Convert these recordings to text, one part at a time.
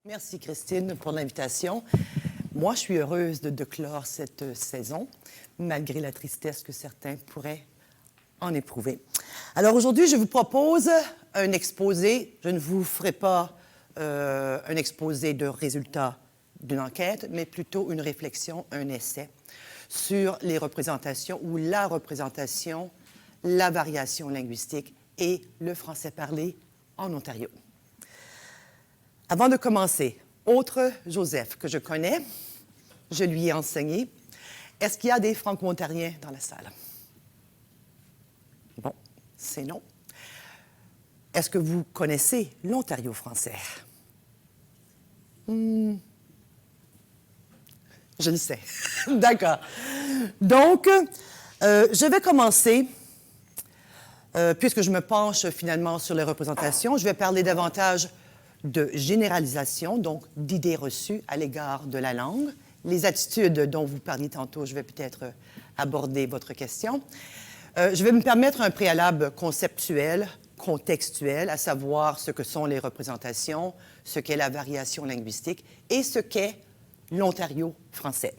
Merci Christine pour l'invitation. Moi, je suis heureuse de clore cette saison, malgré la tristesse que certains pourraient en éprouver. Alors aujourd'hui, je vous propose un exposé. Je ne vous ferai pas un exposé de résultats d'une enquête, mais plutôt une réflexion, un essai sur les représentations ou la représentation, la variation linguistique et le français parlé en Ontario. Avant de commencer, autre Joseph que je connais, je lui ai enseigné. Est-ce qu'il y a des Franco-Ontariens dans la salle? Bon, c'est non. Est-ce que vous connaissez l'Ontario français? Je le sais. D'accord. Donc, je vais commencer, puisque je me penche finalement sur les représentations, je vais parler davantage de généralisation, donc d'idées reçues à l'égard de la langue. Les attitudes dont vous parliez tantôt, je vais peut-être aborder votre question. Je vais me permettre un préalable conceptuel, contextuel, à savoir ce que sont les représentations, ce qu'est la variation linguistique et ce qu'est l'Ontario français.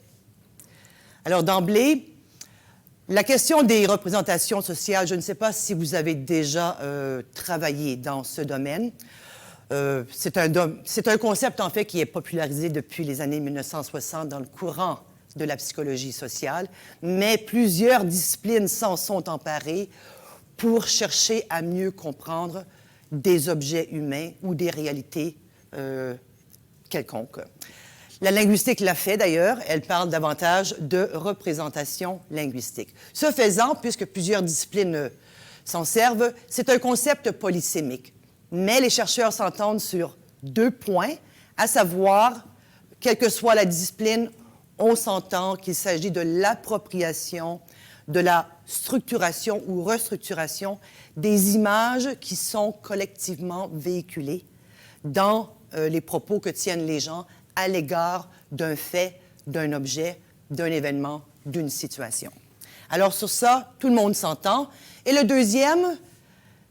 Alors d'emblée, la question des représentations sociales, je ne sais pas si vous avez déjà travaillé dans ce domaine. C'est un concept, en fait, qui est popularisé depuis les années 1960 dans le courant de la psychologie sociale, mais plusieurs disciplines s'en sont emparées pour chercher à mieux comprendre des objets humains ou des réalités quelconques. La linguistique l'a fait, d'ailleurs. Elle parle davantage de représentation linguistique. Ce faisant, puisque plusieurs disciplines s'en servent, c'est un concept polysémique. Mais les chercheurs s'entendent sur 2 points, à savoir, quelle que soit la discipline, on s'entend qu'il s'agit de l'appropriation, de la structuration ou restructuration des images qui sont collectivement véhiculées dans les propos que tiennent les gens à l'égard d'un fait, d'un objet, d'un événement, d'une situation. Alors sur ça, tout le monde s'entend. Et le deuxième,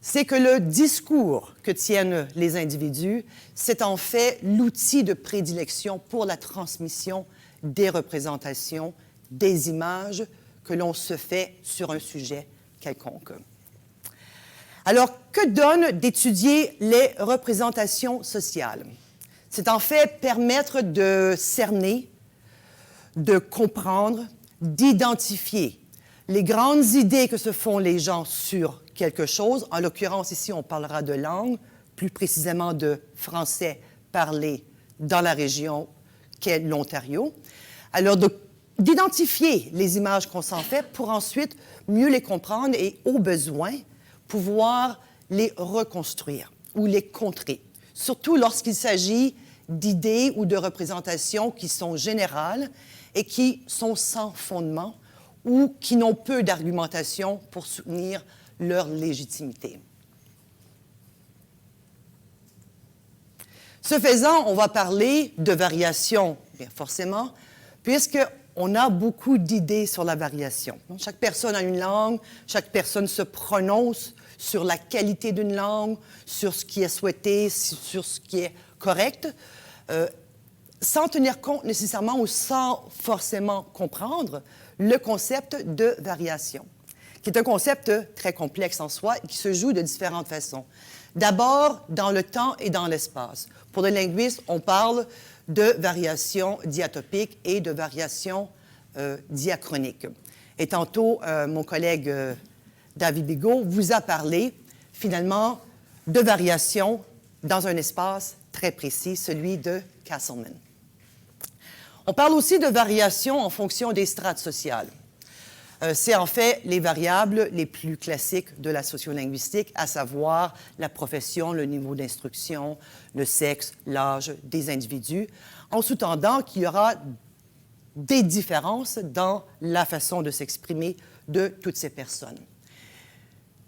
c'est que le discours que tiennent les individus, c'est en fait l'outil de prédilection pour la transmission des représentations, des images que l'on se fait sur un sujet quelconque. Alors, que donne d'étudier les représentations sociales? C'est en fait permettre de cerner, de comprendre, d'identifier les grandes idées que se font les gens sur quelque chose. En l'occurrence, ici, on parlera de langue, plus précisément de français parlé dans la région qu'est l'Ontario. Alors, d'identifier les images qu'on s'en fait pour ensuite mieux les comprendre et, au besoin, pouvoir les reconstruire ou les contrer. Surtout lorsqu'il s'agit d'idées ou de représentations qui sont générales et qui sont sans fondement ou qui n'ont peu d'argumentation pour soutenir leur légitimité. Ce faisant, on va parler de variation, bien forcément, puisqu'on a beaucoup d'idées sur la variation. Donc, chaque personne a une langue, chaque personne se prononce sur la qualité d'une langue, sur ce qui est souhaité, sur ce qui est correct, sans tenir compte nécessairement ou sans forcément comprendre le concept de variation, qui est un concept très complexe en soi et qui se joue de différentes façons. D'abord, dans le temps et dans l'espace. Pour les linguistes, on parle de variation diatopique et de variation diachronique. Et tantôt, mon collègue David Bigot vous a parlé, finalement, de variation dans un espace très précis, celui de Castleman. On parle aussi de variation en fonction des strates sociales. C'est en fait les variables les plus classiques de la sociolinguistique, à savoir la profession, le niveau d'instruction, le sexe, l'âge des individus, en sous-tendant qu'il y aura des différences dans la façon de s'exprimer de toutes ces personnes.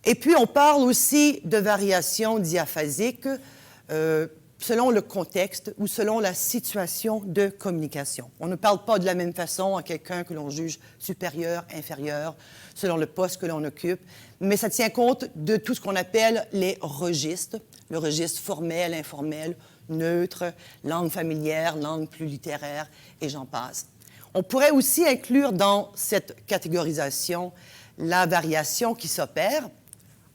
Et puis, on parle aussi de variations diaphasiques selon le contexte ou selon la situation de communication. On ne parle pas de la même façon à quelqu'un que l'on juge supérieur, inférieur, selon le poste que l'on occupe, mais ça tient compte de tout ce qu'on appelle les registres, le registre formel, informel, neutre, langue familière, langue plus littéraire, et j'en passe. On pourrait aussi inclure dans cette catégorisation la variation qui s'opère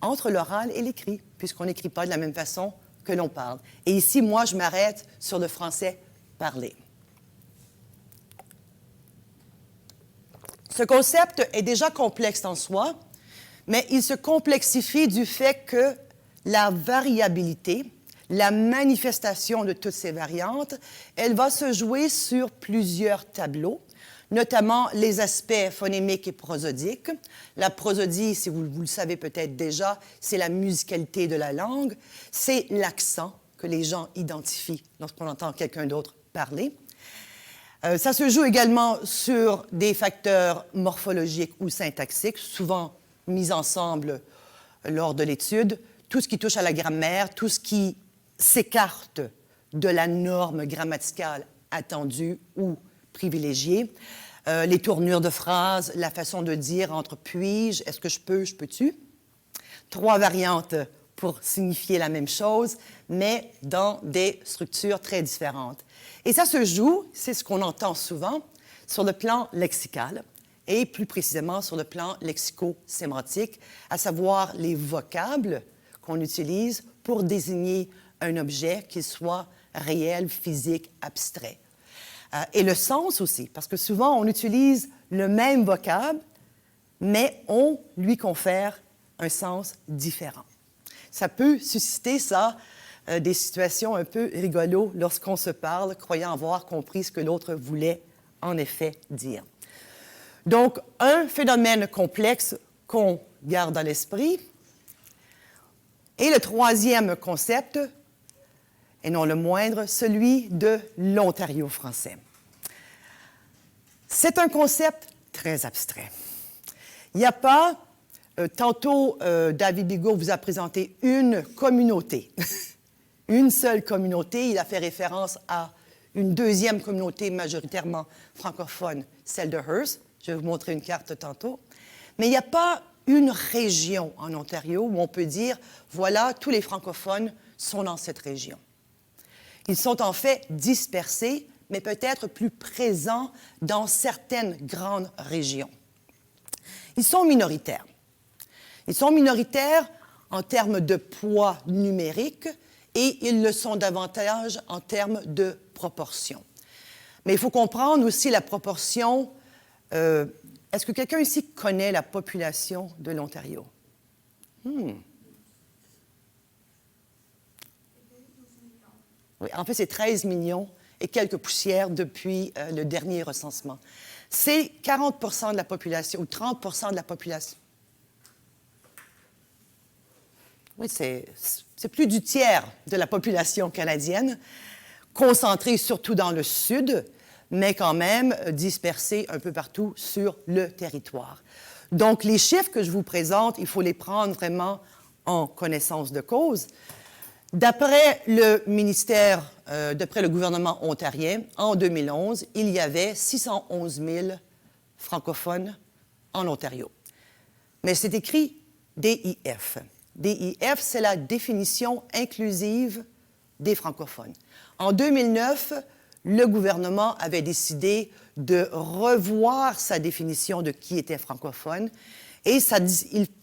entre l'oral et l'écrit, puisqu'on n'écrit pas de la même façon que l'on parle. Et ici, moi, je m'arrête sur le français parlé. Ce concept est déjà complexe en soi, mais il se complexifie du fait que la variabilité, la manifestation de toutes ces variantes, elle va se jouer sur plusieurs tableaux, notamment les aspects phonémiques et prosodiques. La prosodie, si vous le savez peut-être déjà, c'est la musicalité de la langue, c'est l'accent que les gens identifient lorsqu'on entend quelqu'un d'autre parler. Ça se joue également sur des facteurs morphologiques ou syntaxiques, souvent mis ensemble lors de l'étude, tout ce qui touche à la grammaire, tout ce qui s'écarte de la norme grammaticale attendue ou privilégiée, les tournures de phrases, la façon de dire entre puis-je, est-ce que je peux-tu. 3 variantes pour signifier la même chose, mais dans des structures très différentes. Et ça se joue, c'est ce qu'on entend souvent, sur le plan lexical et plus précisément sur le plan lexico-sémantique, à savoir les vocables qu'on utilise pour désigner un objet, qu'il soit réel, physique, abstrait. Et le sens aussi, parce que souvent on utilise le même vocable, mais on lui confère un sens différent. Ça peut susciter, ça, des situations un peu rigolos lorsqu'on se parle, croyant avoir compris ce que l'autre voulait en effet dire. Donc, un phénomène complexe qu'on garde à l'esprit. Et le troisième concept, et non le moindre, celui de l'Ontario français. C'est un concept très abstrait. Il n'y a pas... tantôt, David Bigot vous a présenté une communauté, une seule communauté. Il a fait référence à une deuxième communauté majoritairement francophone, celle de Hearst. Je vais vous montrer une carte tantôt. Mais il n'y a pas une région en Ontario où on peut dire, voilà, tous les francophones sont dans cette région. Ils sont en fait dispersés, mais peut-être plus présents dans certaines grandes régions. Ils sont minoritaires. Ils sont minoritaires en termes de poids numérique et ils le sont davantage en termes de proportion. Mais il faut comprendre aussi la proportion. Est-ce que quelqu'un ici connaît la population de l'Ontario? Oui, en fait, c'est 13 millions et quelques poussières depuis le dernier recensement. C'est 40 % de la population ou 30 % de la population. Oui, c'est plus du tiers de la population canadienne, concentrée surtout dans le sud, mais quand même dispersée un peu partout sur le territoire. Donc, les chiffres que je vous présente, il faut les prendre vraiment en connaissance de cause. D'après le ministère, d'après le gouvernement ontarien, en 2011, il y avait 611 000 francophones en Ontario. Mais c'est écrit DIF. DIF, c'est la définition inclusive des francophones. En 2009, le gouvernement avait décidé de revoir sa définition de qui était francophone et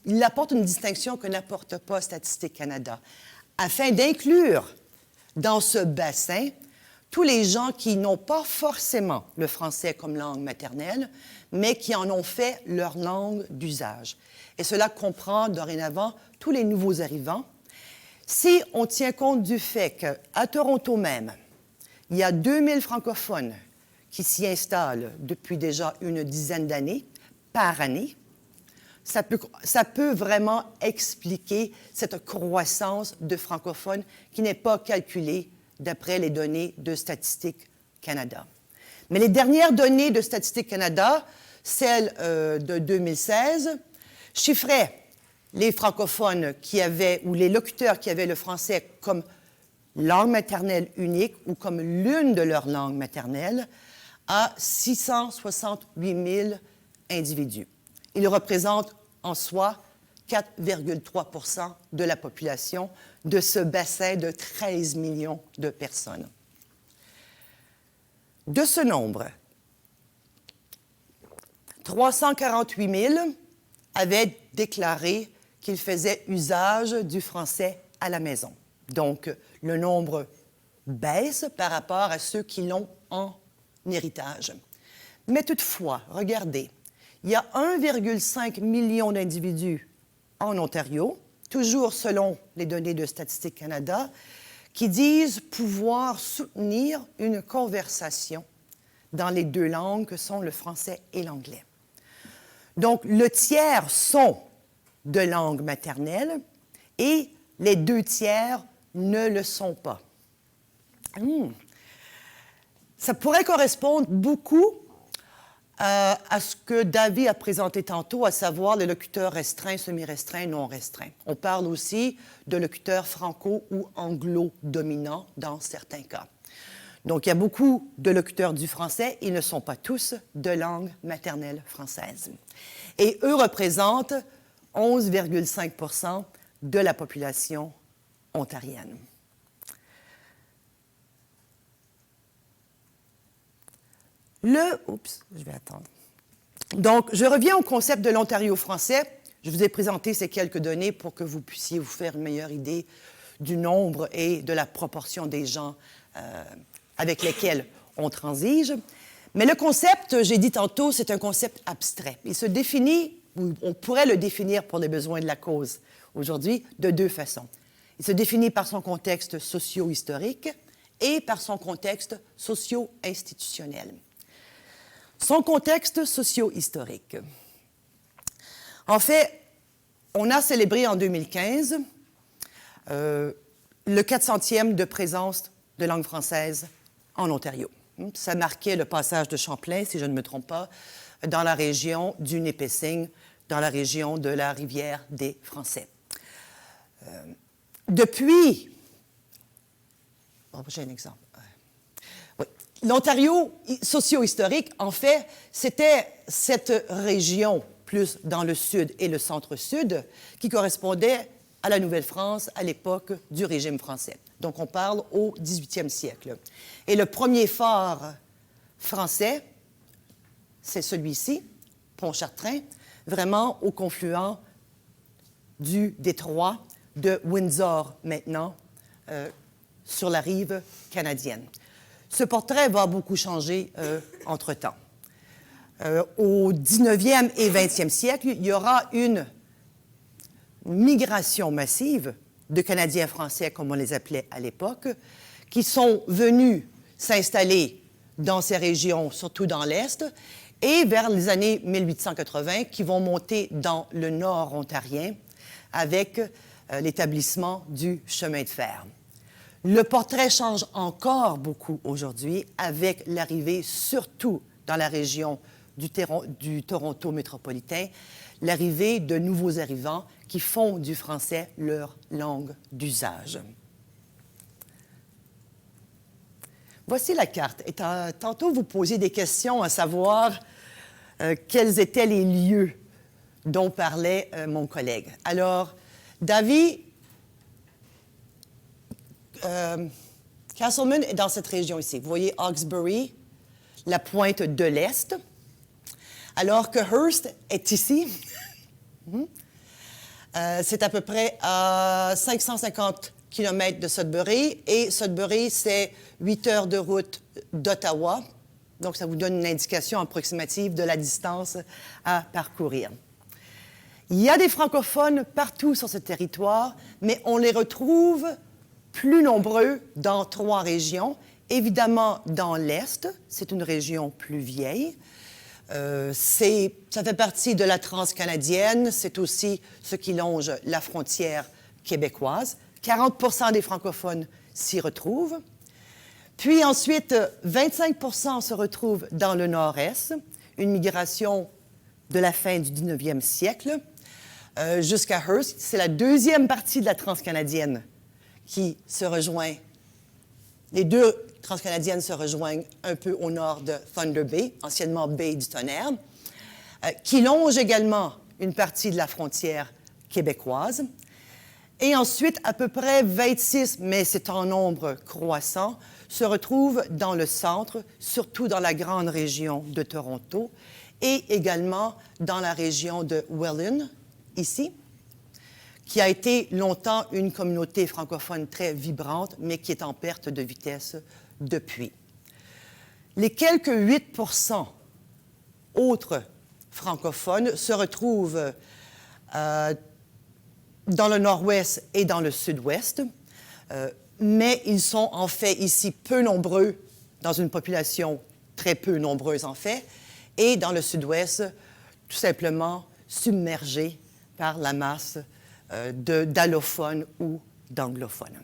il apporte une distinction que n'apporte pas Statistique Canada, afin d'inclure dans ce bassin tous les gens qui n'ont pas forcément le français comme langue maternelle, mais qui en ont fait leur langue d'usage. Et cela comprend dorénavant tous les nouveaux arrivants. Si on tient compte du fait qu'à Toronto même, il y a 2000 francophones qui s'y installent depuis déjà une dizaine d'années, par année, ça peut vraiment expliquer cette croissance de francophones qui n'est pas calculée d'après les données de Statistique Canada. Mais les dernières données de Statistique Canada, celles de 2016, chiffraient les francophones qui avaient, ou les locuteurs qui avaient le français comme langue maternelle unique ou comme l'une de leurs langues maternelles à 668 000 individus. Ils représentent en soi 4,3 % de la population de ce bassin de 13 millions de personnes. De ce nombre, 348 000 avaient déclaré qu'ils faisaient usage du français à la maison. Donc, le nombre baisse par rapport à ceux qui l'ont en héritage. Mais toutefois, regardez, il y a 1,5 million d'individus en Ontario, toujours selon les données de Statistique Canada, qui disent pouvoir soutenir une conversation dans les deux langues que sont le français et l'anglais. Donc, le tiers sont de langue maternelle et les 2 tiers ne le sont pas. Ça pourrait correspondre beaucoup à ce que David a présenté tantôt, à savoir les locuteurs restreints, semi-restreints, non restreints. On parle aussi de locuteurs franco- ou anglo-dominants dans certains cas. Donc, il y a beaucoup de locuteurs du français, ils ne sont pas tous de langue maternelle française. Et eux représentent 11,5 % de la population ontarienne. Je vais attendre. Donc, je reviens au concept de l'Ontario français. Je vous ai présenté ces quelques données pour que vous puissiez vous faire une meilleure idée du nombre et de la proportion des gens avec lesquels on transige. Mais le concept, j'ai dit tantôt, c'est un concept abstrait. Il se définit, ou on pourrait le définir pour les besoins de la cause aujourd'hui, de 2 façons. Il se définit par son contexte socio-historique et par son contexte socio-institutionnel. Son contexte socio-historique. En fait, on a célébré en 2015 le 400e de présence de langue française en Ontario. Ça marquait le passage de Champlain, si je ne me trompe pas, dans la région du Nipissing, dans la région de la rivière des Français. Depuis... j'ai un exemple. Oui. L'Ontario socio-historique, en fait, c'était cette région, plus dans le sud et le centre-sud, qui correspondait à la Nouvelle-France à l'époque du régime français. Donc, on parle au 18e siècle. Et le premier phare français, c'est celui-ci, Pontchartrain, vraiment au confluent du détroit de Windsor, maintenant, sur la rive canadienne. Ce portrait va beaucoup changer entre-temps. Au 19e et 20e siècle, il y aura une migration massive de Canadiens français, comme on les appelait à l'époque, qui sont venus s'installer dans ces régions, surtout dans l'Est, et vers les années 1880, qui vont monter dans le nord ontarien avec l'établissement du chemin de fer. Le portrait change encore beaucoup aujourd'hui avec l'arrivée, surtout dans la région du Toronto métropolitain, l'arrivée de nouveaux arrivants qui font du français leur langue d'usage. Voici la carte. Et tantôt, vous posiez des questions à savoir quels étaient les lieux dont parlait mon collègue. Alors, David, Castleman est dans cette région ici. Vous voyez Hawkesbury, la pointe de l'Est, alors que Hearst est ici. C'est à peu près à 550 km de Sudbury. Et Sudbury, c'est 8 heures de route d'Ottawa. Donc, ça vous donne une indication approximative de la distance à parcourir. Il y a des francophones partout sur ce territoire, mais on les retrouve plus nombreux dans 3 régions. Évidemment, dans l'Est, c'est une région plus vieille. Ça fait partie de la transcanadienne. C'est aussi ce qui longe la frontière québécoise. 40 des francophones s'y retrouvent. Puis ensuite, 25 se retrouvent dans le nord-est, une migration de la fin du 19e siècle jusqu'à Hearst. C'est la deuxième partie de la transcanadienne qui se rejoint. Les 2 transcanadiennes se rejoignent un peu au nord de Thunder Bay, anciennement baie du Tonnerre, qui longe également une partie de la frontière québécoise. Et ensuite, à peu près 26, mais c'est en nombre croissant, se retrouvent dans le centre, surtout dans la grande région de Toronto, et également dans la région de Welland, ici, qui a été longtemps une communauté francophone très vibrante, mais qui est en perte de vitesse depuis. Les quelques 8 autres francophones se retrouvent dans le nord-ouest et dans le sud-ouest, mais ils sont en fait ici peu nombreux, dans une population très peu nombreuse en fait, et dans le sud-ouest, tout simplement submergés par la masse d'allophones ou d'anglophones.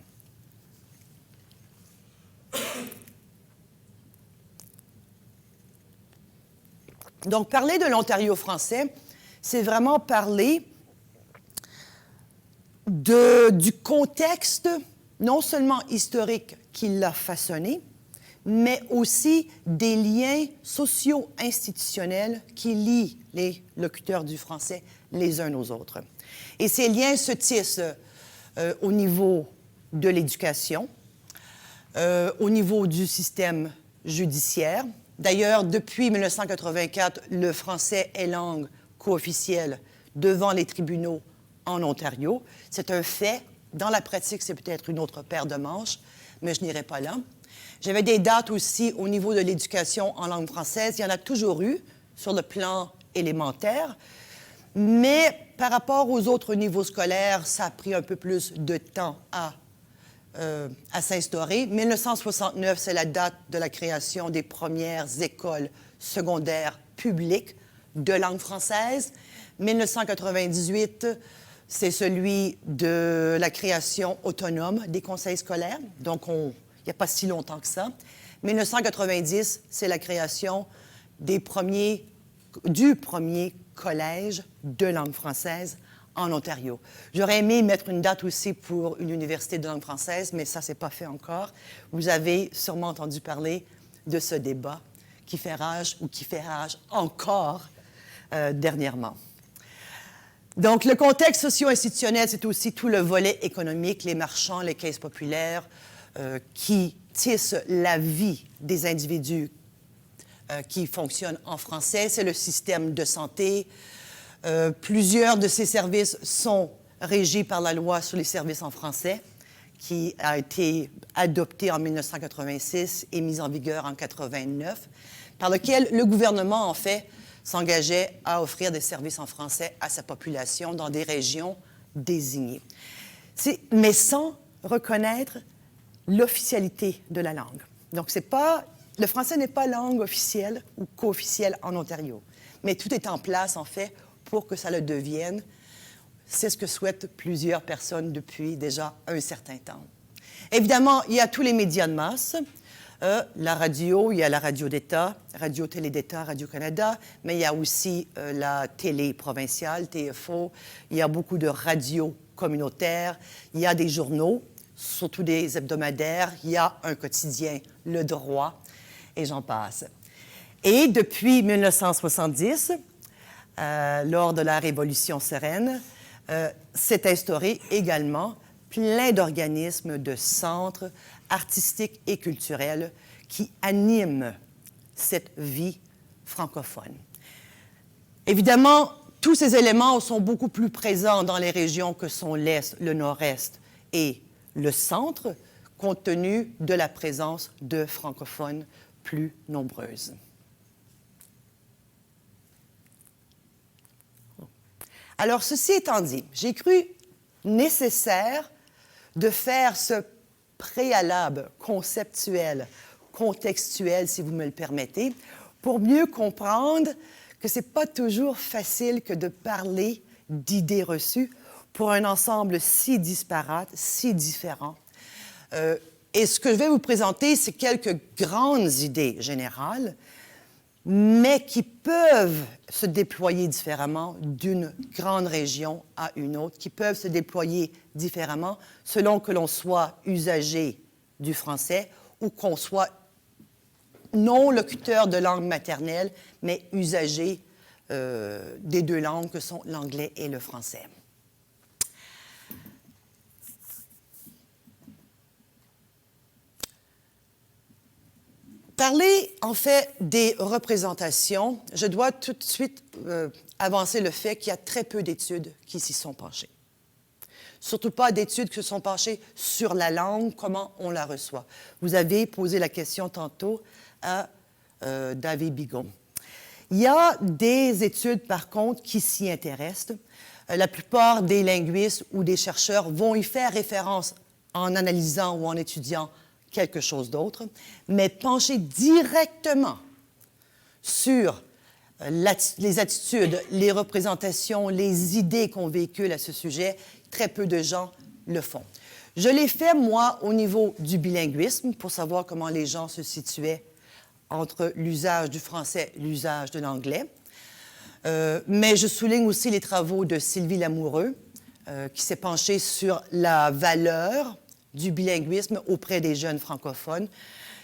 Donc, parler de l'Ontario français, c'est vraiment parler du contexte, non seulement historique qui l'a façonné, mais aussi des liens socio-institutionnels qui lient les locuteurs du français les uns aux autres. Et ces liens se tissent au niveau de l'éducation, au niveau du système judiciaire. D'ailleurs, depuis 1984, le français est langue co-officielle devant les tribunaux en Ontario. C'est un fait. Dans la pratique, c'est peut-être une autre paire de manches, mais je n'irai pas là. J'avais des dates aussi au niveau de l'éducation en langue française. Il y en a toujours eu sur le plan élémentaire, mais par rapport aux autres niveaux scolaires, ça a pris un peu plus de temps à s'instaurer. 1969, c'est la date de la création des premières écoles secondaires publiques de langue française. 1998, c'est celui de la création autonome des conseils scolaires. Donc, il n'y a pas si longtemps que ça. 1990, c'est la création du premier collège de langue française en Ontario. J'aurais aimé mettre une date aussi pour une université de langue française, mais ça, ce n'est pas fait encore. Vous avez sûrement entendu parler de ce débat qui fait rage ou qui fait rage encore dernièrement. Donc, le contexte socio-institutionnel, c'est aussi tout le volet économique, les marchands, les caisses populaires qui tissent la vie des individus qui fonctionnent en français. C'est le système de santé. Plusieurs de ces services sont régis par la loi sur les services en français, qui a été adoptée en 1986 et mise en vigueur en 1989, par lequel le gouvernement, en fait, s'engageait à offrir des services en français à sa population dans des régions désignées. Mais sans reconnaître l'officialité de la langue. Donc, le français n'est pas langue officielle ou co-officielle en Ontario, mais tout est en place, en fait, pour que ça le devienne. C'est ce que souhaitent plusieurs personnes depuis déjà un certain temps. Évidemment, il y a tous les médias de masse. La radio, il y a la radio d'État, Radio-Télé d'État, Radio-Canada, mais il y a aussi la télé provinciale, TFO, il y a beaucoup de radios communautaires, il y a des journaux, surtout des hebdomadaires, il y a un quotidien, Le Droit, et j'en passe. Et depuis 1970, lors de la Révolution sereine, s'est instauré également plein d'organismes, de centres artistiques et culturels qui animent cette vie francophone. Évidemment, tous ces éléments sont beaucoup plus présents dans les régions que sont l'Est, le Nord-Est et le Centre, compte tenu de la présence de francophones plus nombreuses. Alors, ceci étant dit, j'ai cru nécessaire de faire ce préalable conceptuel, contextuel, si vous me le permettez, pour mieux comprendre que ce n'est pas toujours facile que de parler d'idées reçues pour un ensemble si disparate, si différent. Et ce que je vais vous présenter, c'est quelques grandes idées générales, mais qui peuvent se déployer différemment d'une grande région à une autre, qui peuvent se déployer différemment selon que l'on soit usager du français ou qu'on soit non locuteur de langue maternelle, mais usager des deux langues que sont l'anglais et le français. Parler, en fait, des représentations, je dois tout de suite avancer le fait qu'il y a très peu d'études qui s'y sont penchées. Surtout pas d'études qui se sont penchées sur la langue, comment on la reçoit. Vous avez posé la question tantôt à David Bigon. Il y a des études, par contre, qui s'y intéressent. La plupart des linguistes ou des chercheurs vont y faire référence en analysant ou en étudiant quelque chose d'autre, mais pencher directement sur les attitudes, les représentations, les idées qu'on véhicule à ce sujet, très peu de gens le font. Je l'ai fait, moi, au niveau du bilinguisme, pour savoir comment les gens se situaient entre l'usage du français et l'usage de l'anglais. Mais je souligne aussi les travaux de Sylvie Lamoureux, qui s'est penchée sur la valeur du bilinguisme auprès des jeunes francophones.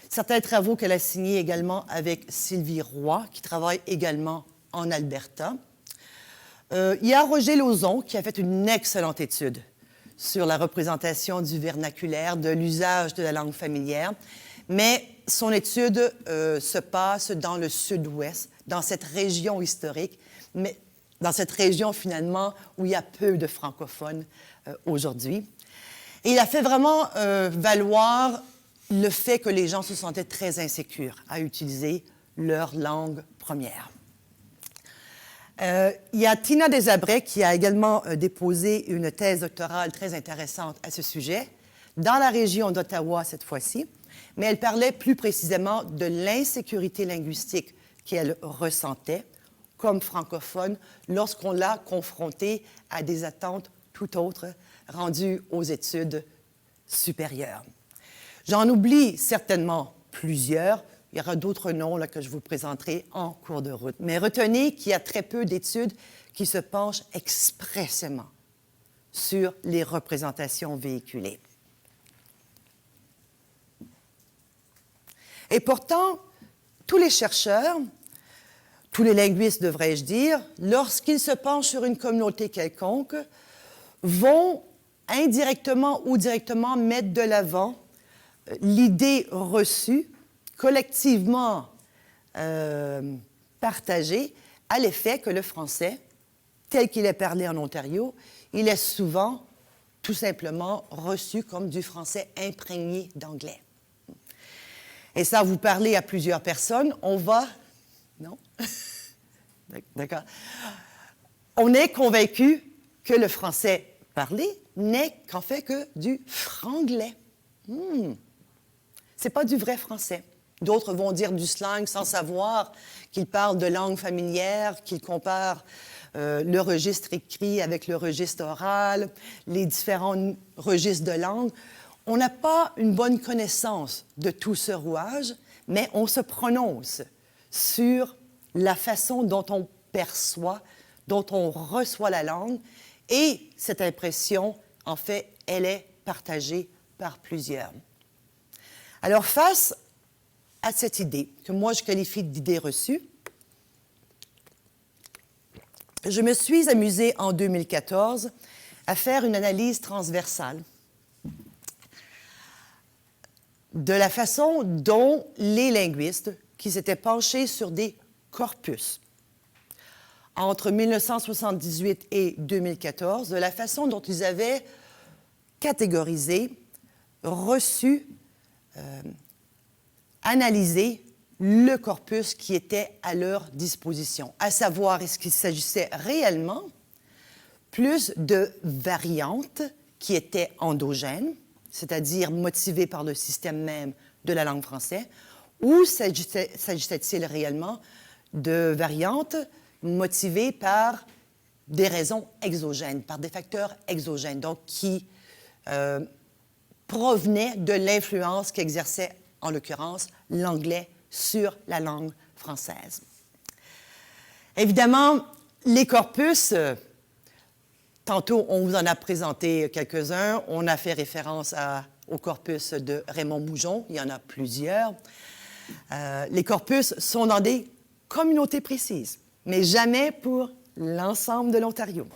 Certains travaux qu'elle a signés également avec Sylvie Roy, qui travaille également en Alberta. Il y a Roger Lauzon, qui a fait une excellente étude sur la représentation du vernaculaire, de l'usage de la langue familière, mais son étude se passe dans le sud-ouest, dans cette région historique, mais dans cette région, finalement, où il y a peu de francophones aujourd'hui. Et il a fait vraiment valoir le fait que les gens se sentaient très insécures à utiliser leur langue première. Il y a Tina Desabrais qui a également déposé une thèse doctorale très intéressante à ce sujet, dans la région d'Ottawa cette fois-ci, mais elle parlait plus précisément de l'insécurité linguistique qu'elle ressentait comme francophone lorsqu'on l'a confrontée à des attentes tout autres rendues aux études supérieures. J'en oublie certainement plusieurs. Il y aura d'autres noms là, que je vous présenterai en cours de route. Mais retenez qu'il y a très peu d'études qui se penchent expressément sur les représentations véhiculées. Et pourtant, tous les chercheurs, tous les linguistes, devrais-je dire, lorsqu'ils se penchent sur une communauté quelconque, vont indirectement ou directement mettre de l'avant l'idée reçue, collectivement partagée, à l'effet que le français, tel qu'il est parlé en Ontario, il est souvent tout simplement reçu comme du français imprégné d'anglais. Et ça, vous parlez à plusieurs personnes, on va... Non? D'accord. On est convaincu que le français parlé n'est qu'en fait que du franglais. C'est pas du vrai français. D'autres vont dire du slang sans savoir qu'ils parlent de langue familière, qu'ils comparent le registre écrit avec le registre oral, les différents registres de langue. On n'a pas une bonne connaissance de tout ce rouage, mais on se prononce sur la façon dont on perçoit, dont on reçoit la langue, et cette impression, en fait, elle est partagée par plusieurs. Alors, face à cette idée, que moi je qualifie d'idée reçue, je me suis amusée en 2014 à faire une analyse transversale de la façon dont les linguistes qui s'étaient penchés sur des corpus entre 1978 et 2014, de la façon dont ils avaient catégorisé, reçu, analysé le corpus qui était à leur disposition, à savoir est-ce qu'il s'agissait réellement plus de variantes qui étaient endogènes, c'est-à-dire motivées par le système même de la langue française, ou s'agissait-il réellement de variantes motivées par des raisons exogènes, par des facteurs exogènes, donc qui provenaient de l'influence qu'exerçait, en l'occurrence, l'anglais sur la langue française. Évidemment, les corpus, tantôt on vous en a présenté quelques-uns, on a fait référence au corpus de Raymond Moujon, il y en a plusieurs. Les corpus sont dans des communautés précises, mais jamais pour l'ensemble de l'Ontario.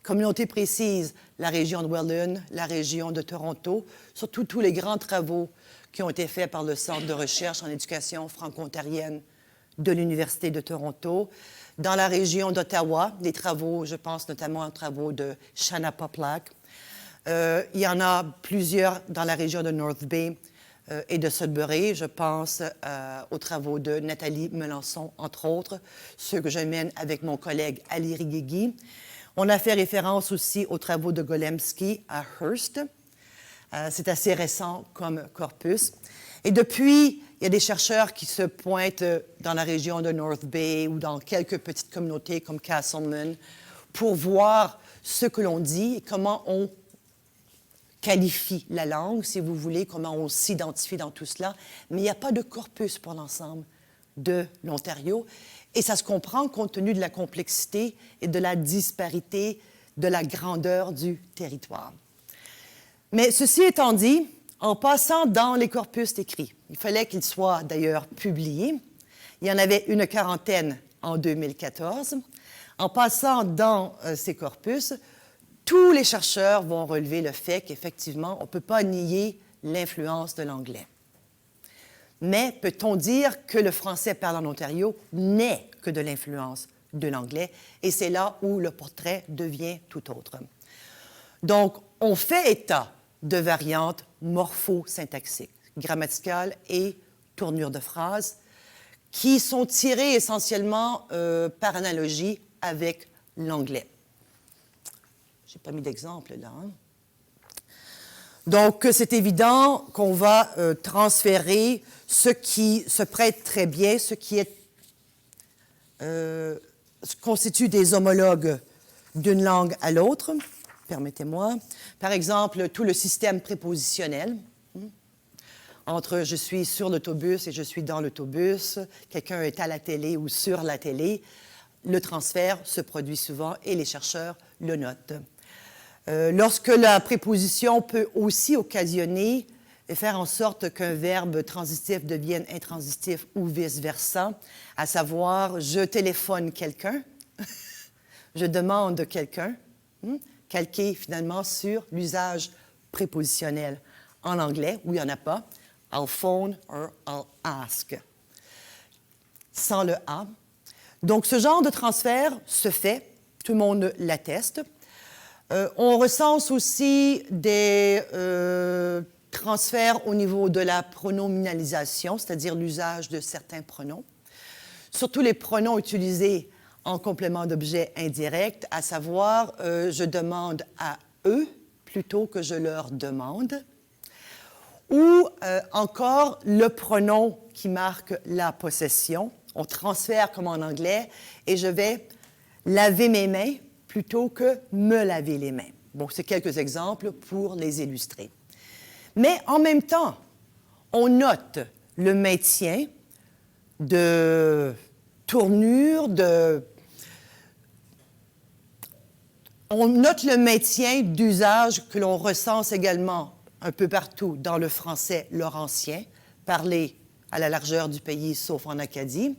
communautés précises, la région de Welland, la région de Toronto, surtout tous les grands travaux qui ont été faits par le Centre de recherche en éducation franco-ontarienne de l'Université de Toronto. Dans la région d'Ottawa, des travaux, je pense notamment aux travaux de Shanna Poplack. Il y en a plusieurs dans la région de North Bay et de Sudbury. Je pense aux travaux de Nathalie Melançon, entre autres, ceux que je mène avec mon collègue Ali Rigegi. On a fait référence aussi aux travaux de Golemsky à Hearst. C'est assez récent comme corpus. Et depuis, il y a des chercheurs qui se pointent dans la région de North Bay ou dans quelques petites communautés comme Castleman pour voir ce que l'on dit et comment on qualifie la langue, si vous voulez, comment on s'identifie dans tout cela. Mais il n'y a pas de corpus pour l'ensemble de l'Ontario. Et ça se comprend compte tenu de la complexité et de la disparité de la grandeur du territoire. Mais ceci étant dit, en passant dans les corpus écrits, il fallait qu'ils soient d'ailleurs publiés. Il y en avait une quarantaine en 2014. En passant dans ces corpus, tous les chercheurs vont relever le fait qu'effectivement, on ne peut pas nier l'influence de l'anglais. Mais peut-on dire que le français parlé en Ontario n'est que de l'influence de l'anglais? Et c'est là où le portrait devient tout autre. Donc, on fait état de variantes morpho-syntaxiques, grammaticales et tournures de phrases, qui sont tirées essentiellement par analogie avec l'anglais. Je n'ai pas mis d'exemple là. Hein? Donc, c'est évident qu'on va transférer ce qui se prête très bien, ce qui constitue des homologues d'une langue à l'autre. Permettez-moi. Par exemple, tout le système prépositionnel. Entre je suis sur l'autobus et je suis dans l'autobus, quelqu'un est à la télé ou sur la télé, le transfert se produit souvent et les chercheurs le notent. Lorsque la préposition peut aussi occasionner et faire en sorte qu'un verbe transitif devienne intransitif ou vice-versa, à savoir je téléphone quelqu'un, je demande quelqu'un, calqué finalement sur l'usage prépositionnel en anglais, où il n'y en a pas, I'll phone or I'll ask, sans le A. Donc, ce genre de transfert se fait, tout le monde l'atteste. On recense aussi des transferts au niveau de la pronominalisation, c'est-à-dire l'usage de certains pronoms, surtout les pronoms utilisés en complément d'objet indirect, à savoir je demande à eux plutôt que je leur demande, ou encore le pronom qui marque la possession. On transfère comme en anglais et je vais laver mes mains plutôt que me laver les mains. Bon, c'est quelques exemples pour les illustrer. Mais en même temps, on note le maintien de tournures, on note le maintien d'usages que l'on recense également un peu partout dans le français laurentien, parlé à la largeur du pays, sauf en Acadie.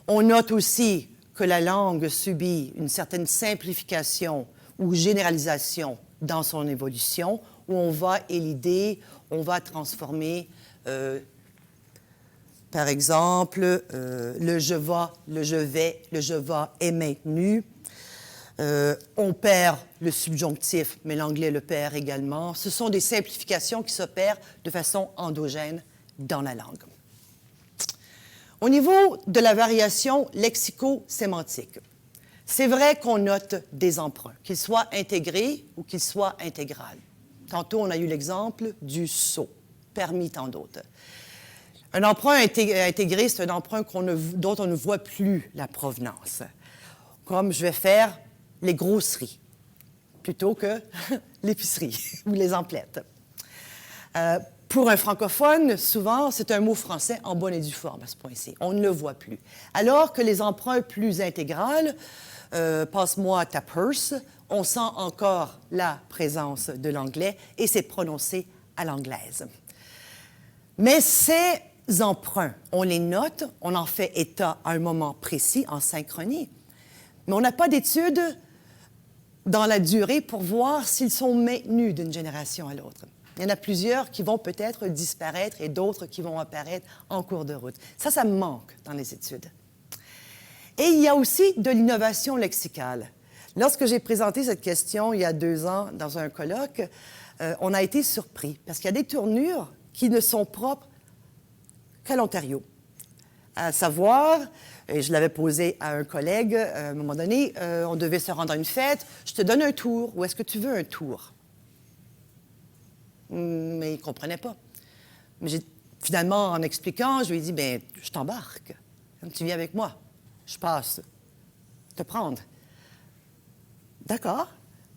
On note aussi que la langue subit une certaine simplification ou généralisation dans son évolution, où on va élider, on va transformer, par exemple, le je vais, le je vais, le je vais est maintenu. On perd le subjonctif, mais l'anglais le perd également. Ce sont des simplifications qui s'opèrent de façon endogène dans la langue. Au niveau de la variation lexico-sémantique, c'est vrai qu'on note des emprunts, qu'ils soient intégrés ou qu'ils soient intégrales. Tantôt, on a eu l'exemple du sceau, parmi tant d'autres. Un emprunt intégré, c'est un emprunt dont on ne voit plus la provenance. Comme je vais faire les grosseries, plutôt que l'épicerie ou les emplettes. Pour un francophone, souvent, c'est un mot français en bonne et due forme à ce point-ci. On ne le voit plus. Alors que les emprunts plus intégrales, passe-moi ta purse, on sent encore la présence de l'anglais et c'est prononcé à l'anglaise. Mais ces emprunts, on les note, on en fait état à un moment précis, en synchronie, mais on n'a pas d'études dans la durée pour voir s'ils sont maintenus d'une génération à l'autre. Il y en a plusieurs qui vont peut-être disparaître et d'autres qui vont apparaître en cours de route. Ça me manque dans les études. Et il y a aussi de l'innovation lexicale. Lorsque j'ai présenté cette question il y a 2 ans dans un colloque, on a été surpris parce qu'il y a des tournures qui ne sont propres qu'à l'Ontario. À savoir, et je l'avais posé à un collègue, à un moment donné, on devait se rendre à une fête, je te donne un tour, ou est-ce que tu veux un tour? Mais il ne comprenait pas. Mais finalement, en expliquant, je lui ai dit, bien, je t'embarque. Tu viens avec moi. Je passe te prendre. D'accord.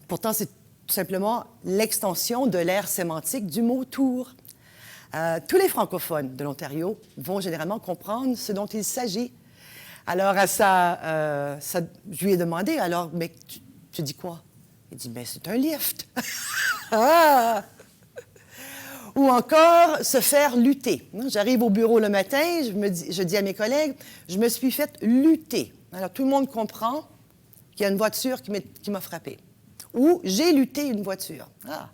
Pourtant, c'est tout simplement l'extension de l'aire sémantique du mot « tour ». Tous les francophones de l'Ontario vont généralement comprendre ce dont il s'agit. Alors, je lui ai demandé, alors, mais tu dis quoi? Il dit, bien, c'est un lift. Ah! Ou encore, se faire lutter. J'arrive au bureau le matin, je dis à mes collègues, je me suis fait lutter. Alors, tout le monde comprend qu'il y a une voiture qui m'a frappé. Ou j'ai lutté une voiture. Ah!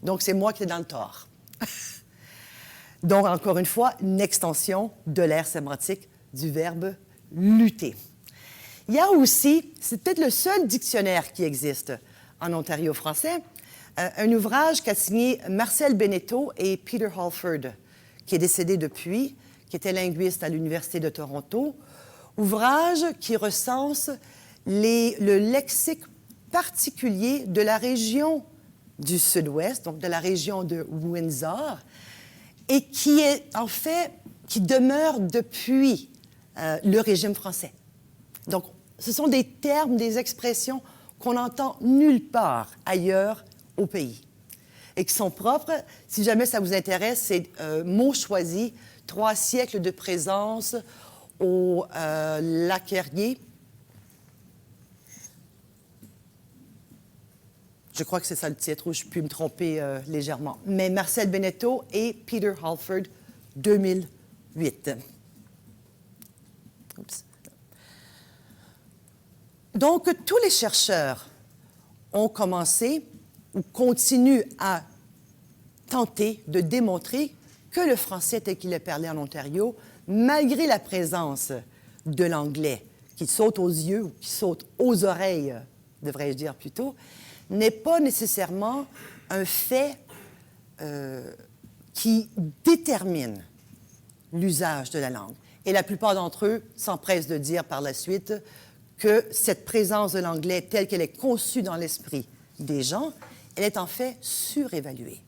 Donc, c'est moi qui est dans le tort. Donc, encore une fois, une extension de l'aire sémantique du verbe lutter. Il y a aussi, c'est peut-être le seul dictionnaire qui existe en Ontario français, un ouvrage qu'a signé Marcel Beneteau et Peter Halford, qui est décédé depuis, qui était linguiste à l'Université de Toronto. Ouvrage qui recense le lexique particulier de la région du Sud-Ouest, donc de la région de Windsor, et qui est, en fait, qui demeure depuis le régime français. Donc, ce sont des termes, des expressions qu'on n'entend nulle part ailleurs au pays et qui sont propres. Si jamais ça vous intéresse, c'est mots choisis, 3 siècles de présence au lac Erie. Je crois que c'est ça le titre, ou je peux me tromper légèrement. Mais Marcel Beneteau et Peter Halford, 2008. Oups. Donc, tous les chercheurs ont commencé ou continuent à tenter de démontrer que le français tel qu'il est parlé en Ontario, malgré la présence de l'anglais qui saute aux yeux ou qui saute aux oreilles, devrais-je dire plutôt, n'est pas nécessairement un fait qui détermine l'usage de la langue. Et la plupart d'entre eux s'empressent de dire par la suite que cette présence de l'anglais telle qu'elle est conçue dans l'esprit des gens, elle est en fait surévaluée.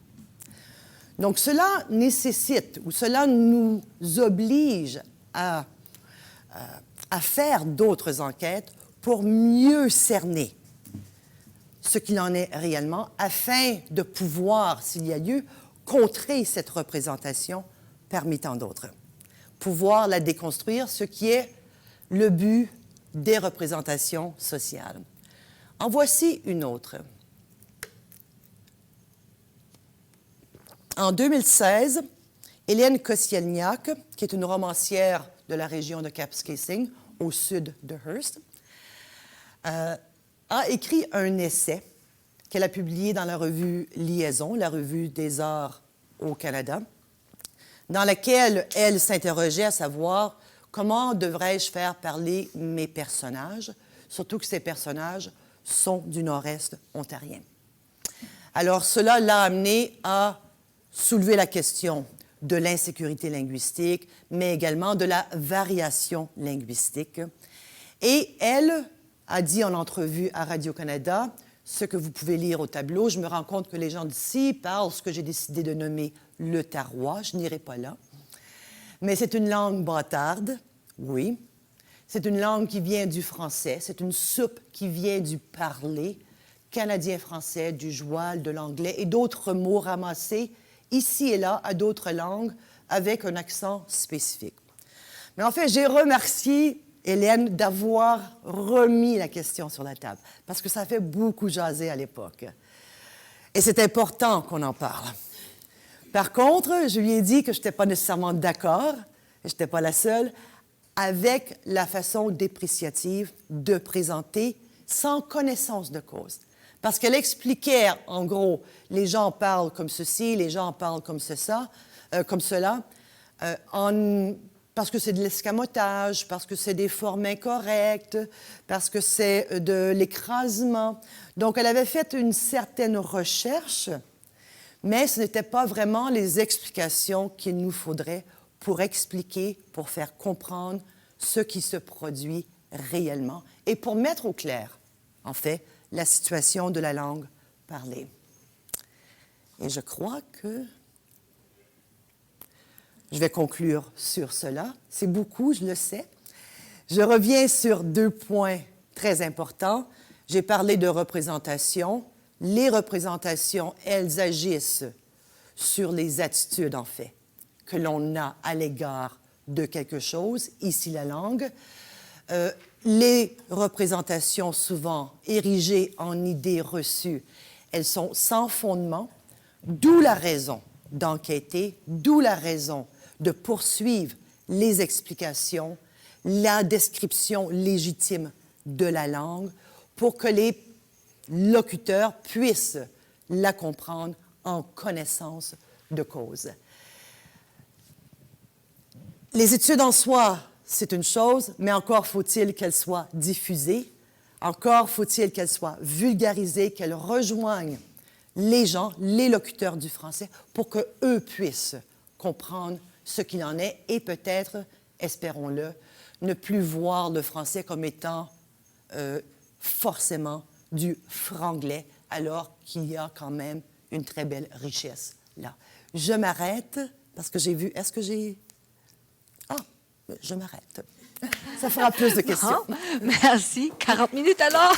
Donc cela nécessite, ou cela nous oblige à faire d'autres enquêtes pour mieux cerner ce qu'il en est réellement, afin de pouvoir, s'il y a lieu, contrer cette représentation parmi tant d'autres. Pouvoir la déconstruire, ce qui est le but des représentations sociales. En voici une autre. En 2016, Hélène Kościelniak, qui est une romancière de la région de Kapuskasing, au sud de Hearst, a écrit un essai qu'elle a publié dans la revue Liaison, la revue des arts au Canada, dans laquelle elle s'interrogeait à savoir comment devrais-je faire parler mes personnages, surtout que ces personnages sont du nord-est ontarien. Alors, cela l'a amenée à soulever la question de l'insécurité linguistique, mais également de la variation linguistique. Et elle a dit en entrevue à Radio-Canada, ce que vous pouvez lire au tableau, je me rends compte que les gens d'ici parlent ce que j'ai décidé de nommer le tarrois, je n'irai pas là. Mais c'est une langue bâtarde, oui. C'est une langue qui vient du français, c'est une soupe qui vient du parler, canadien-français, du joual, de l'anglais et d'autres mots ramassés ici et là à d'autres langues avec un accent spécifique. Mais en fait, j'ai remercié Hélène d'avoir remis la question sur la table, parce que ça fait beaucoup jaser à l'époque. Et c'est important qu'on en parle. Par contre, je lui ai dit que je n'étais pas nécessairement d'accord, et je n'étais pas la seule, avec la façon dépréciative de présenter sans connaissance de cause. Parce qu'elle expliquait, en gros, les gens parlent comme ceci, les gens parlent comme comme cela, parce que c'est de l'escamotage, parce que c'est des formes incorrectes, parce que c'est de l'écrasement. Donc, elle avait fait une certaine recherche, mais ce n'était pas vraiment les explications qu'il nous faudrait pour expliquer, pour faire comprendre ce qui se produit réellement et pour mettre au clair, en fait, la situation de la langue parlée. Et je crois que je vais conclure sur cela. C'est beaucoup, je le sais. Je reviens sur 2 points très importants. J'ai parlé de représentation. Les représentations, elles agissent sur les attitudes, en fait, que l'on a à l'égard de quelque chose, ici la langue. Les représentations, souvent érigées en idées reçues, elles sont sans fondement, d'où la raison d'enquêter, d'où la raison de poursuivre les explications, la description légitime de la langue, pour que les locuteurs puissent la comprendre en connaissance de cause. Les études en soi, c'est une chose, mais encore faut-il qu'elles soient diffusées, encore faut-il qu'elles soient vulgarisées, qu'elles rejoignent les gens, les locuteurs du français, pour qu'eux puissent comprendre ce qu'il en est et peut-être, espérons-le, ne plus voir le français comme étant forcément du franglais, alors qu'il y a quand même une très belle richesse là. Je m'arrête parce que j'ai vu... Est-ce que j'ai... Ah, je m'arrête. Ça fera plus de questions. Non, merci. 40 minutes alors.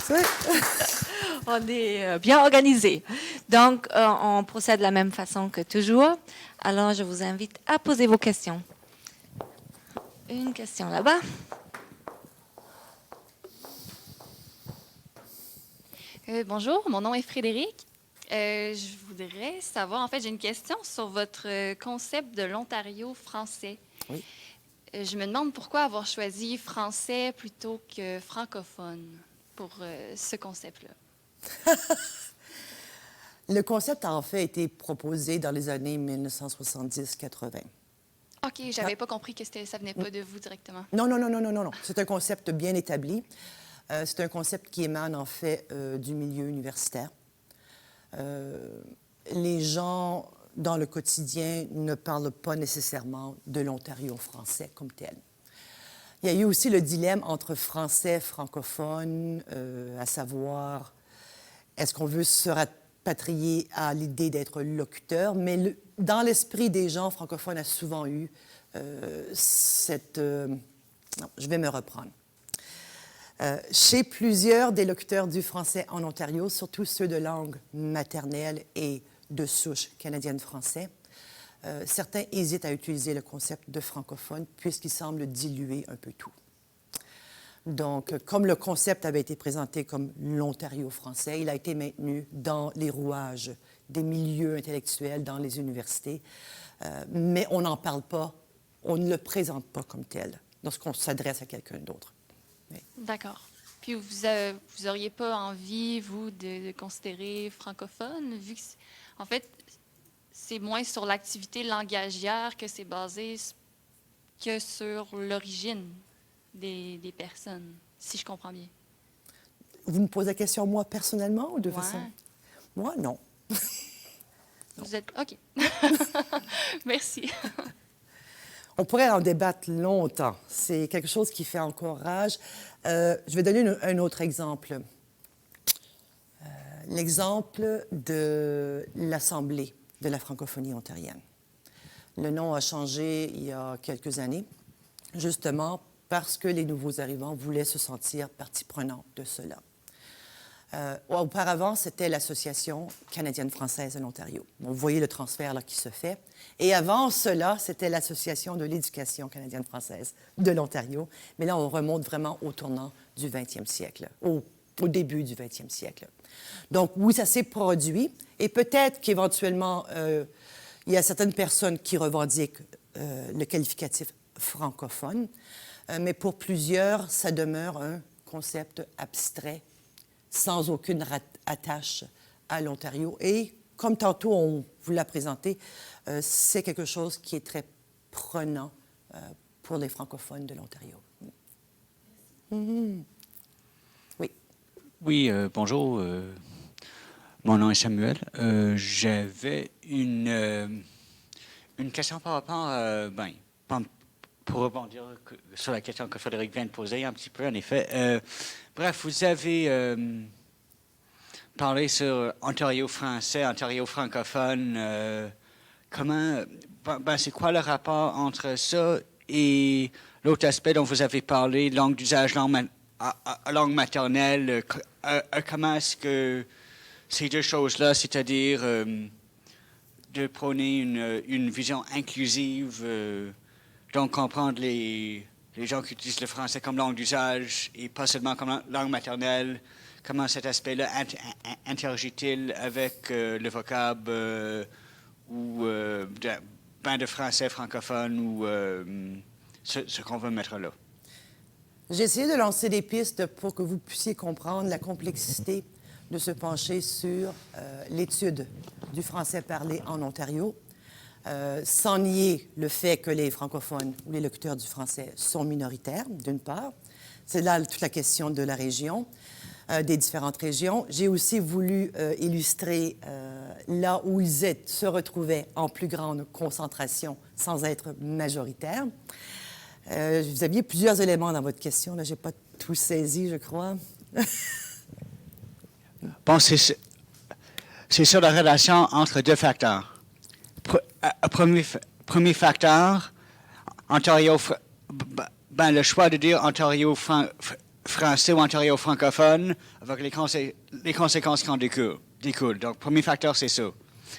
Oui. On est bien organisé. Donc, on procède de la même façon que toujours. Alors, je vous invite à poser vos questions. Une question là-bas. Bonjour, mon nom est Frédéric. Je voudrais savoir, en fait, j'ai une question sur votre concept de l'Ontario français. Oui. Je me demande pourquoi avoir choisi français plutôt que francophone pour ce concept-là. Le concept a en fait été proposé dans les années 1970-80. OK, j'avais pas compris que ça venait pas de vous directement. Non. C'est un concept bien établi. C'est un concept qui émane en fait du milieu universitaire. Les gens, dans le quotidien, ne parlent pas nécessairement de l'Ontario français comme tel. Il y a eu aussi le dilemme entre français, francophone, à savoir, est-ce qu'on veut se rapatrier à l'idée d'être locuteur? Mais dans l'esprit des gens francophones a souvent eu cette... non, je vais me reprendre. Chez plusieurs des locuteurs du français en Ontario, surtout ceux de langue maternelle et de souche canadienne-français, certains hésitent à utiliser le concept de francophone puisqu'il semble diluer un peu tout. Donc, comme le concept avait été présenté comme l'Ontario français, il a été maintenu dans les rouages des milieux intellectuels, dans les universités, mais on n'en parle pas, on ne le présente pas comme tel lorsqu'on s'adresse à quelqu'un d'autre. Oui. D'accord. Puis vous auriez pas envie, vous, de considérer francophone, vu que, en fait, c'est moins sur l'activité langagière que c'est basé que sur l'origine des personnes, si je comprends bien. Vous me posez la question, moi, personnellement, ou de Ouais. façon... Moi, non. Vous êtes... OK. Merci. On pourrait en débattre longtemps. C'est quelque chose qui fait encore rage. Je vais donner un autre exemple. L'exemple de l'Assemblée de la francophonie ontarienne. Le nom a changé il y a quelques années, justement parce que les nouveaux arrivants voulaient se sentir partie prenante de cela. Auparavant, c'était l'Association canadienne-française de l'Ontario. Vous voyez le transfert là, qui se fait. Et avant cela, c'était l'Association de l'éducation canadienne-française de l'Ontario. Mais là, on remonte vraiment au tournant du 20e siècle, au début du 20e siècle. Donc, oui, ça s'est produit. Et peut-être qu'éventuellement, il y a certaines personnes qui revendiquent le qualificatif francophone. Mais pour plusieurs, ça demeure un concept abstrait sans aucune attache à l'Ontario. Et comme tantôt on vous l'a présenté, c'est quelque chose qui est très prenant pour les francophones de l'Ontario. Oui. Oui, bonjour. Mon nom est Samuel. J'avais une question par rapport pour rebondir sur la question que Frédéric vient de poser un petit peu, en effet. Bref, vous avez parlé sur Ontario français, Ontario francophone. C'est quoi le rapport entre ça et l'autre aspect dont vous avez parlé, langue d'usage, langue maternelle? Comment est-ce que ces deux choses-là, c'est-à-dire de prôner une vision inclusive, donc comprendre les gens qui utilisent le français comme langue d'usage et pas seulement comme langue maternelle, comment cet aspect-là interagit-il avec le vocable ou de français francophone ou ce qu'on veut mettre là? J'ai essayé de lancer des pistes pour que vous puissiez comprendre la complexité de se pencher sur l'étude du français parlé en Ontario, sans nier le fait que les francophones ou les locuteurs du français sont minoritaires, d'une part. C'est là toute la question de la région, des différentes régions. J'ai aussi voulu illustrer là où ils se retrouvaient en plus grande concentration sans être majoritaires. Vous aviez plusieurs éléments dans votre question. Là, je n'ai pas tout saisi, je crois. Bon, c'est sur la relation entre deux facteurs. Premier facteur, Ontario, le choix de dire Ontario français ou Ontario francophone, avec les conséquences qui en découlent. Donc, premier facteur, c'est ça.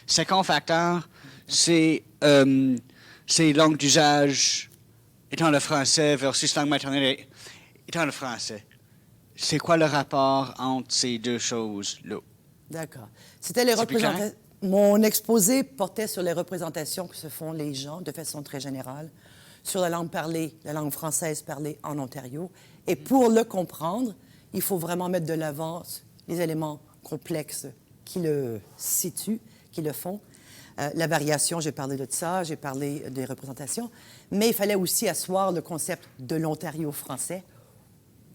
Second facteur, c'est langue d'usage étant le français versus langue maternelle étant le français. C'est quoi le rapport entre ces deux choses-là? D'accord. C'était les représentations. Mon exposé portait sur les représentations que se font les gens, de façon très générale, sur la langue parlée, la langue française parlée en Ontario. Et pour le comprendre, il faut vraiment mettre de l'avant les éléments complexes qui le situent, qui le font. La variation, j'ai parlé de ça, j'ai parlé des représentations. Mais il fallait aussi asseoir le concept de l'Ontario français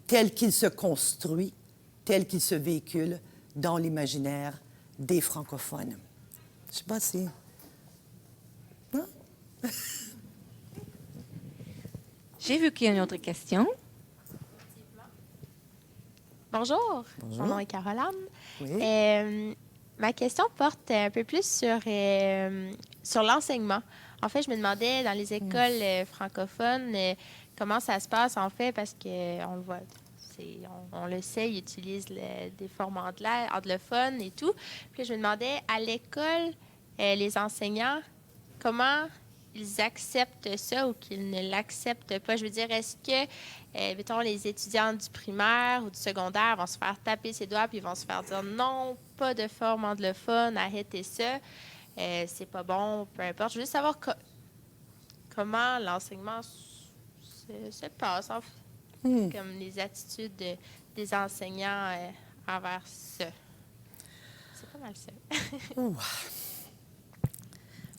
tel qu'il se construit, tel qu'il se véhicule dans l'imaginaire des francophones. Je ne sais pas si... Non? J'ai vu qu'il y a une autre question. Bonjour, mon nom est Caroline. Oui. Ma question porte un peu plus sur l'enseignement. En fait, je me demandais dans les écoles francophones comment ça se passe en fait, parce qu'on le voit, on le sait, ils utilisent des formes anglophones et tout. Puis je me demandais à l'école, les enseignants, comment ils acceptent ça ou qu'ils ne l'acceptent pas. Je veux dire, est-ce que, mettons, les étudiants du primaire ou du secondaire vont se faire taper ses doigts puis ils vont se faire dire non, pas de forme anglophone, arrêtez ça, c'est pas bon, peu importe. Je veux juste savoir comment l'enseignement se passe, en fait, comme les attitudes des enseignants envers ça. C'est pas mal ça.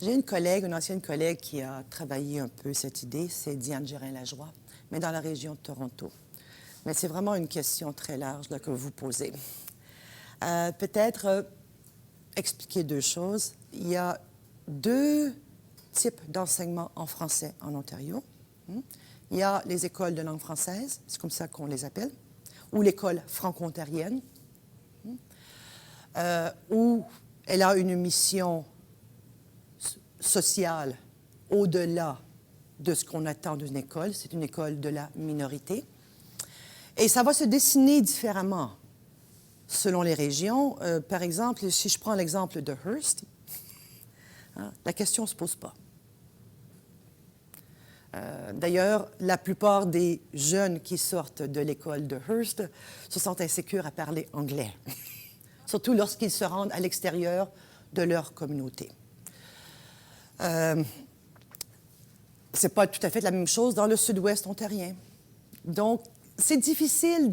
J'ai une ancienne collègue qui a travaillé un peu cette idée, c'est Diane Gérin-Lajoie, mais dans la région de Toronto. Mais c'est vraiment une question très large là, que vous posez. Peut-être expliquer deux choses. Il y a deux types d'enseignement en français en Ontario. Il y a les écoles de langue française, c'est comme ça qu'on les appelle, ou l'école franco-ontarienne, où elle a une mission sociale au-delà de ce qu'on attend d'une école. C'est une école de la minorité. Et ça va se dessiner différemment selon les régions. Par exemple, si je prends l'exemple de Hearst, la question ne se pose pas. D'ailleurs, la plupart des jeunes qui sortent de l'école de Hearst se sentent insécures à parler anglais, surtout lorsqu'ils se rendent à l'extérieur de leur communauté. C'est pas tout à fait la même chose dans le sud-ouest ontarien. Donc, c'est difficile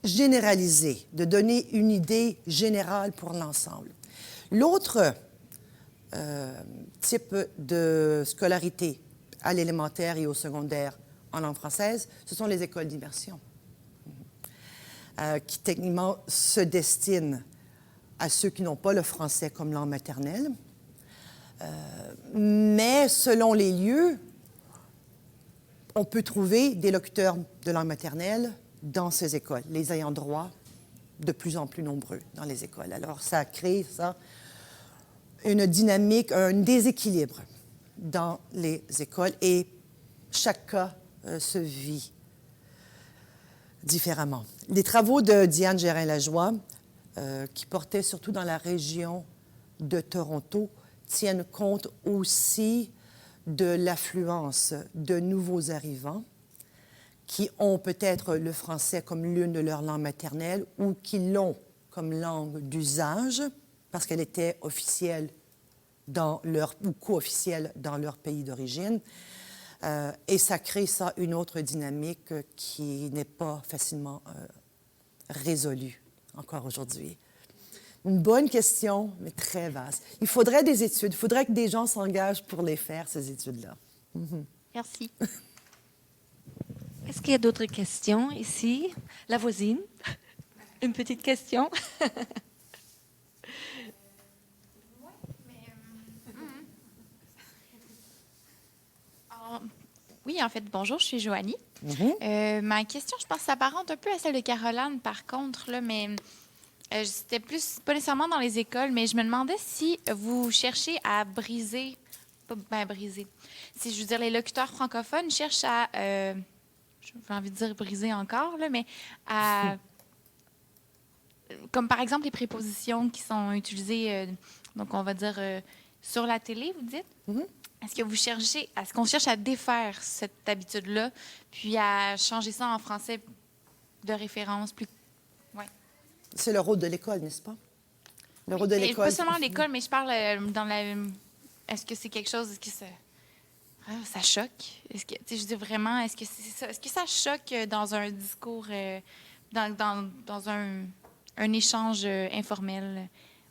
généraliser, de donner une idée générale pour l'ensemble. L'autre type de scolarité à l'élémentaire et au secondaire en langue française, ce sont les écoles d'immersion, qui techniquement se destinent à ceux qui n'ont pas le français comme langue maternelle. Mais selon les lieux, on peut trouver des locuteurs de langue maternelle dans ces écoles, les ayants droit de plus en plus nombreux dans les écoles. Alors, ça crée, ça, une dynamique, un déséquilibre dans les écoles et chaque cas se vit différemment. Les travaux de Diane Gérin-Lajoie, qui portaient surtout dans la région de Toronto, tiennent compte aussi de l'affluence de nouveaux arrivants qui ont peut-être le français comme l'une de leurs langues maternelles ou qui l'ont comme langue d'usage parce qu'elle était officielle ou co-officielle dans leur pays d'origine. Et ça crée ça une autre dynamique qui n'est pas facilement résolue encore aujourd'hui. Une bonne question, mais très vaste. Il faudrait des études, il faudrait que des gens s'engagent pour les faire, ces études-là. Merci. Est-ce qu'il y a d'autres questions ici? La voisine? Une petite question? Oui, en fait, bonjour, je suis Joanie. Ma question, je pense, s'apparente un peu à celle de Caroline, par contre, là, mais c'était plus, pas nécessairement dans les écoles, mais je me demandais si vous cherchez à briser, si je veux dire, les locuteurs francophones cherchent à, j'ai envie de dire briser encore, là, mais à, comme par exemple les prépositions qui sont utilisées, donc on va dire sur la télé, vous dites? Est-ce qu'on cherche à défaire cette habitude-là, puis à changer ça en français de référence plus... Ouais. C'est le rôle de l'école, n'est-ce pas? Le rôle de Mais l'école. pas seulement l'école, mais je parle dans la... Est-ce que c'est quelque chose qui se... ça choque? Est-ce que, je dis vraiment, est-ce que c'est ça? Est-ce que ça choque dans un discours, dans un échange informel,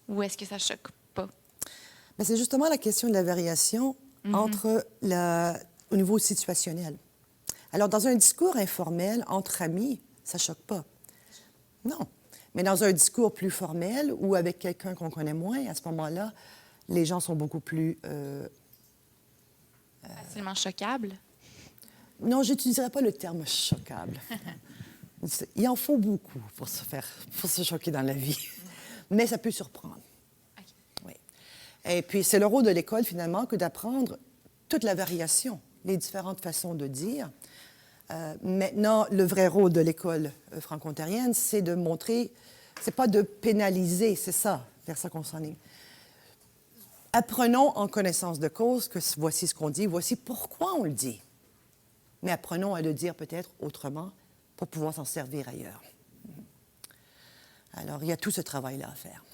ou est-ce que ça choque pas? Mais c'est justement la question de la variation au niveau situationnel. Alors, dans un discours informel, entre amis, ça ne choque pas. Non. Mais dans un discours plus formel ou avec quelqu'un qu'on connaît moins, à ce moment-là, les gens sont beaucoup plus... Facilement choquable? Non, je n'utiliserais pas le terme choquable. Il en faut beaucoup pour se choquer dans la vie. Mais ça peut surprendre. Oui. Et puis, c'est le rôle de l'école, finalement, que d'apprendre toute la variation, les différentes façons de dire. Maintenant, le vrai rôle de l'école franco-ontarienne, c'est de montrer, c'est pas de pénaliser, c'est ça, vers ça qu'on s'en est. Apprenons en connaissance de cause que voici ce qu'on dit, voici pourquoi on le dit. Mais apprenons à le dire peut-être autrement pour pouvoir s'en servir ailleurs. Alors, il y a tout ce travail-là à faire.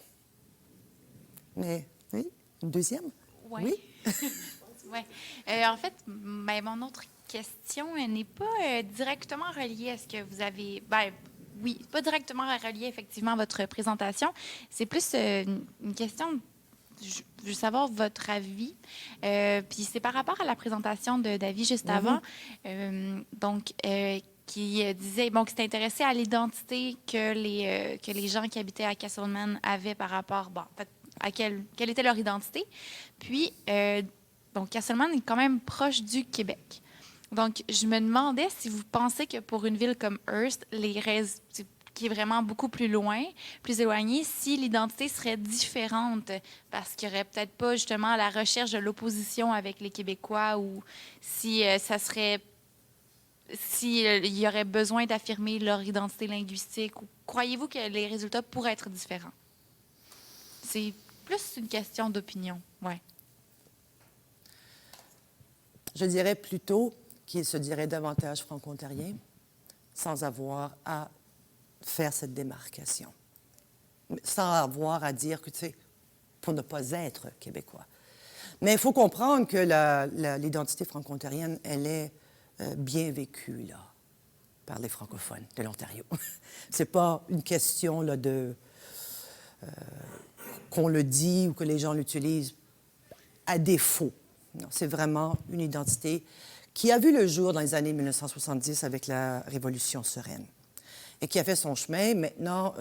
Mais, oui, une deuxième? Ouais. Oui. Oui. En fait, mon autre question n'est pas directement reliée à ce que vous avez... oui, pas directement reliée effectivement à votre présentation. C'est plus une question... Je veux savoir votre avis. Puis c'est par rapport à la présentation de David juste avant. Qui disait que c'était intéressé à l'identité que les gens qui habitaient à Castleman avaient par rapport à quelle était leur identité. Puis, donc, Castleman est quand même proche du Québec. Donc, je me demandais si vous pensez que pour une ville comme Hearst, qui est vraiment beaucoup plus loin, plus éloigné, si l'identité serait différente, parce qu'il n'y aurait peut-être pas justement la recherche de l'opposition avec les Québécois, ou si ça serait... s'il y aurait besoin d'affirmer leur identité linguistique, ou croyez-vous que les résultats pourraient être différents? C'est plus une question d'opinion, oui. Je dirais plutôt qu'il se dirait davantage franco-ontarien sans avoir à faire cette démarcation. Sans avoir à dire que, tu sais, pour ne pas être québécois. Mais il faut comprendre que l'identité franco-ontarienne, elle est bien vécue, là. par les francophones de l'Ontario. C'est pas une question là, qu'on le dit ou que les gens l'utilisent à défaut. Non, c'est vraiment une identité qui a vu le jour dans les années 1970 avec la Révolution sereine et qui a fait son chemin. Maintenant,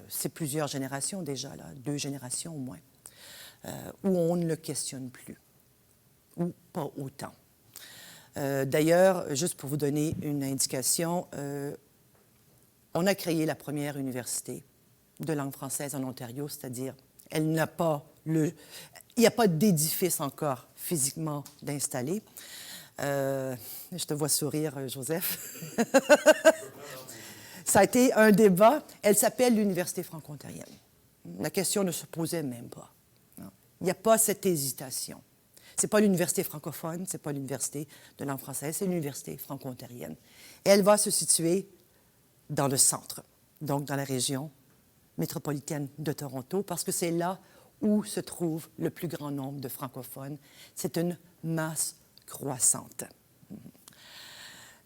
c'est plusieurs générations déjà, là, 2 générations au moins, où on ne le questionne plus, ou pas autant. D'ailleurs, juste pour vous donner une indication, on a créé la première université de langue française en Ontario, c'est-à-dire elle n'a pas il n'y a pas d'édifice encore physiquement d'installer. Je te vois sourire, Joseph. Ça a été un débat. Elle s'appelle l'Université franco-ontarienne. La question ne se posait même pas. Non. Il n'y a pas cette hésitation. Ce n'est pas l'université francophone, ce n'est pas l'université de langue française, c'est l'université franco-ontarienne. Et elle va se situer dans le centre, donc dans la région métropolitaine de Toronto, parce que c'est là où se trouve le plus grand nombre de francophones. C'est une masse croissante.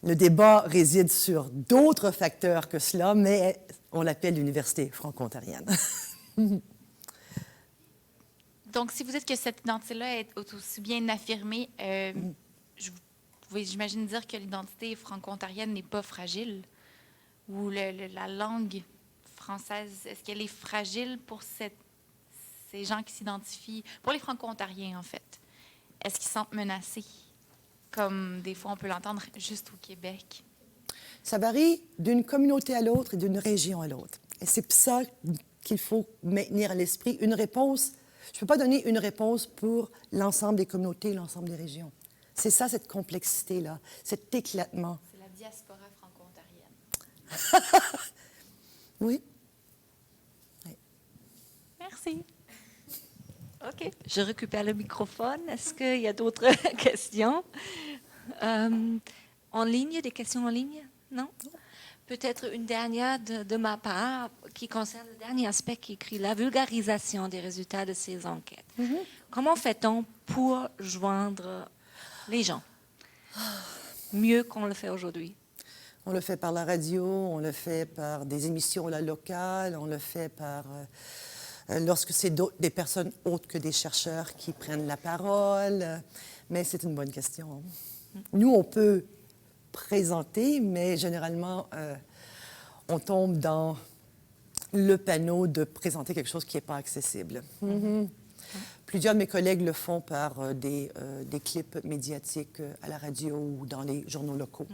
Le débat réside sur d'autres facteurs que cela, mais on l'appelle l'Université franco-ontarienne. Donc, si vous dites que cette identité-là est aussi bien affirmée, vous pouvez, j'imagine, dire que l'identité franco-ontarienne n'est pas fragile? Ou la langue française, est-ce qu'elle est fragile pour ces gens qui s'identifient, pour les franco-ontariens, en fait? Est-ce qu'ils se sentent menacés, comme des fois on peut l'entendre juste au Québec? Ça varie d'une communauté à l'autre et d'une région à l'autre. Et c'est ça qu'il faut maintenir à l'esprit. Une réponse, je ne peux pas donner une réponse pour l'ensemble des communautés, l'ensemble des régions. C'est ça, cette complexité-là, cet éclatement. C'est la diaspora franco-ontarienne. Oui. Merci. OK. Je récupère le microphone. Est-ce qu'il y a d'autres questions? En ligne, des questions en ligne? Non? Peut-être une dernière de ma part qui concerne le dernier aspect qui écrit la vulgarisation des résultats de ces enquêtes. Comment fait-on pour joindre les gens mieux qu'on le fait aujourd'hui? On le fait par la radio, on le fait par des émissions là, locales, on le fait par... lorsque c'est des personnes autres que des chercheurs qui prennent la parole. Mais c'est une bonne question. Nous, on peut présenter, mais généralement, on tombe dans le panneau de présenter quelque chose qui n'est pas accessible. Plusieurs de mes collègues le font par des clips médiatiques à la radio ou dans les journaux locaux.